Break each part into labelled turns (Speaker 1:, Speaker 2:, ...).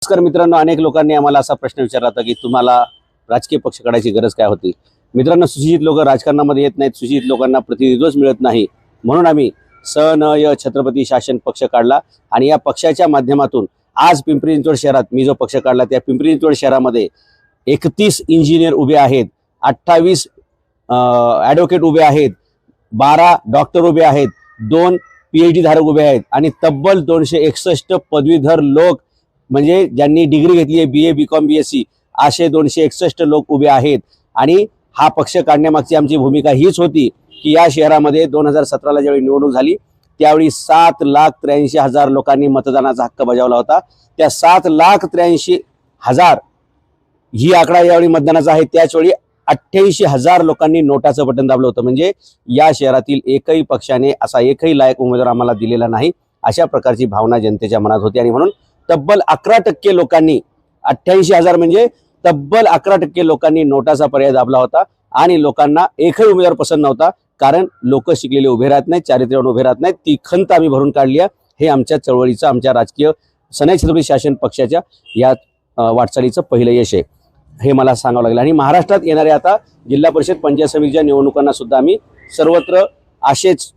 Speaker 1: नमस्कार मित्रांनो, अनेक लोकांनी आम्हाला असा प्रश्न विचारला होता की तुम्हाला राजकीय पक्ष काढायची गरज काय होती। मित्रांनो, सुशिक्षित लोक राजकारणामध्ये येत नाहीत, सुशिक्षित लोकांना प्रतिनिधित्वच मिळत नाही, म्हणून आम्ही स-न-य छत्रपती शासन पक्ष काढला आणि या पक्षाच्या माध्यमातून आज पिंपरी चिंचवड शहरात मी जो पक्ष काढला त्या पिंपरी चिंचवड शहरामध्ये 31 इंजिनियर उभे आहेत, 28 ॲडव्होकेट उभे आहेत, 12 डॉक्टर उभे आहेत, 2 PhD धारक उभे आहेत आणि तब्बल 261 पदवीधर लोक म्हणजे ज्यांनी डिग्री घेतली आहे BA BCom BSc असे 261 लोक उभे आहेत। आणि हा पक्ष काढण्यामागची आमची भूमिका हीच होती की या शहरामध्ये 2017ला ज्यावेळी निवडणूक झाली त्यावेळी 7,83,000 लोकांनी मतदानाचा हक्क बजावला होता। त्या 7,83,000 ही आकडा यावेळी मतदानाचा आहे, त्याचवेळी 88,000 लोकांनी नोटाचं बटन दाबलं होतं। म्हणजे या शहरातील एकही पक्षाने असा एकही लायक उमेदवार आम्हाला दिलेला नाही, अशा प्रकारची भावना जनतेच्या मनात होती आणि म्हणून तब्बल 11% लोकांनी 88,000 म्हणजे तब्बल 11% लोकांनी नोटाचा पर्याय दाबला होता आणि लोकांना एकही उमेदवार पसंत नव्हता, कारण लोक शिकलेले उभे राहत नाहीत, चारित्र्यावर उभे राहत नाहीत। ती खंत आम्ही भरून काढली आहे। हे आमच्या चळवळीचं, आमच्या राजकीय सनई छत्रपती शासन पक्षाच्या या वाटचालीचं पहिलं यश आहे, हे मला सांगावं लागलं। आणि महाराष्ट्रात येणाऱ्या आता जिल्हा परिषद पंचायत समितीच्या निवडणुकांना सुद्धा आम्ही सर्वत्र असेच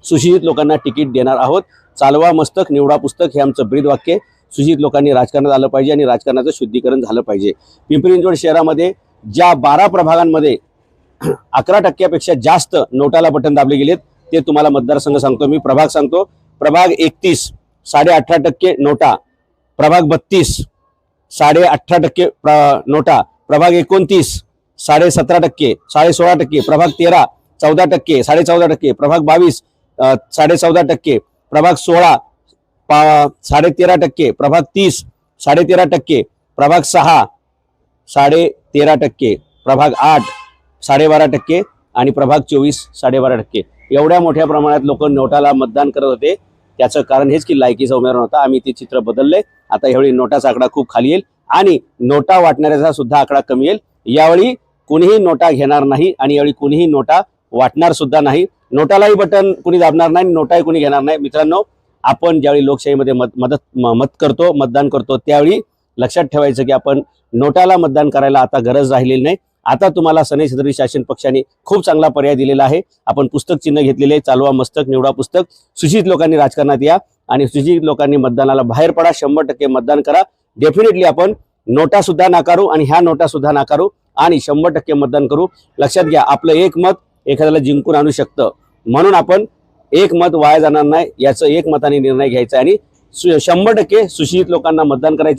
Speaker 1: सुशिक्षित लोकांना तिकीट देणार आहोत। चालवा मस्तक निवडा पुस्तक हे आमचं ब्रीद वाक्य आहे। सुशिक्षित लोकांनी राजकारणात आलं पाहिजे आणि राजकारणाचं शुद्धीकरण झालं पाहिजे। पिंपरी चिंचवड शहरामध्ये ज्या 12 प्रभागांमध्ये 11%पेक्षा जास्त नोटाला बटन दाबले गेलेत ते तुम्हाला मतदारसंघ सांगतो, मी प्रभाग सांगतो। प्रभाग 31 18.5% नोटा, प्रभाग 32 18.5% नोटा, प्रभाग 29 17.5% 16%, प्रभाग 13 14%, 14.5%, प्रभाग 22 14.5%, प्रभाग 16 13.5%, प्रभाग 30 13.5%, प्रभाग 6 13.5%, प्रभाग 8 12.5% आणि प्रभाग 24 12.5%। एवढ्या मोठ्या प्रमाणात लोक नोटाला मतदान करत होते, त्याचं कारण हेच की लायकीचा उमेदवार नव्हता। आम्ही ते चित्र बदलले, आता यावेळी नोटाचा आकडा खूप खाली येईल आणि नोटा वाटणाऱ्याचा सुद्धा आकडा कमी येईल। यावेळी कोणीही नोटा घेणार नाही आणि यावेळी कोणीही नोटा वाटणार सुद्धा नाही। नोटालाही बटन कोणी दाबणार नाही, नोटाही कोणी घेणार नाही। मित्रांनो, आपण ज्यावेळी लोकशाहीमध्ये मतदान करतो त्यावेळी लक्षात ठेवायचं की आपण नोटाला मतदान करायला आता गरज राहिलेली नाही। आता तुम्हाला सनई छत्रपती शासन पक्षाने खूप चांगला पर्याय दिलेला आहे। आपण पुस्तक चिन्ह घेतलेले, चालवा मस्तक निवडा पुस्तक। सुशिक्षित लोकांनी राजकारणात या आणि सुशिक्षित लोकांनी मतदानाला बाहेर पडा, 100% मतदान करा। डेफिनेटली आपण नोटा सुद्धा नाकारू आणि ह्या नोटा सुद्धा नाकारू आणि 100% मतदान करू। लक्षात घ्या, आपलं एक मत एखाद्याला जिंकून आणू शकतं, म्हणून आपण एक मत वाया जाणार नाही याचं एक मताने निर्णय घ्यायचा आणि 100% सुशिक्षित लोकांना मतदान करायचे।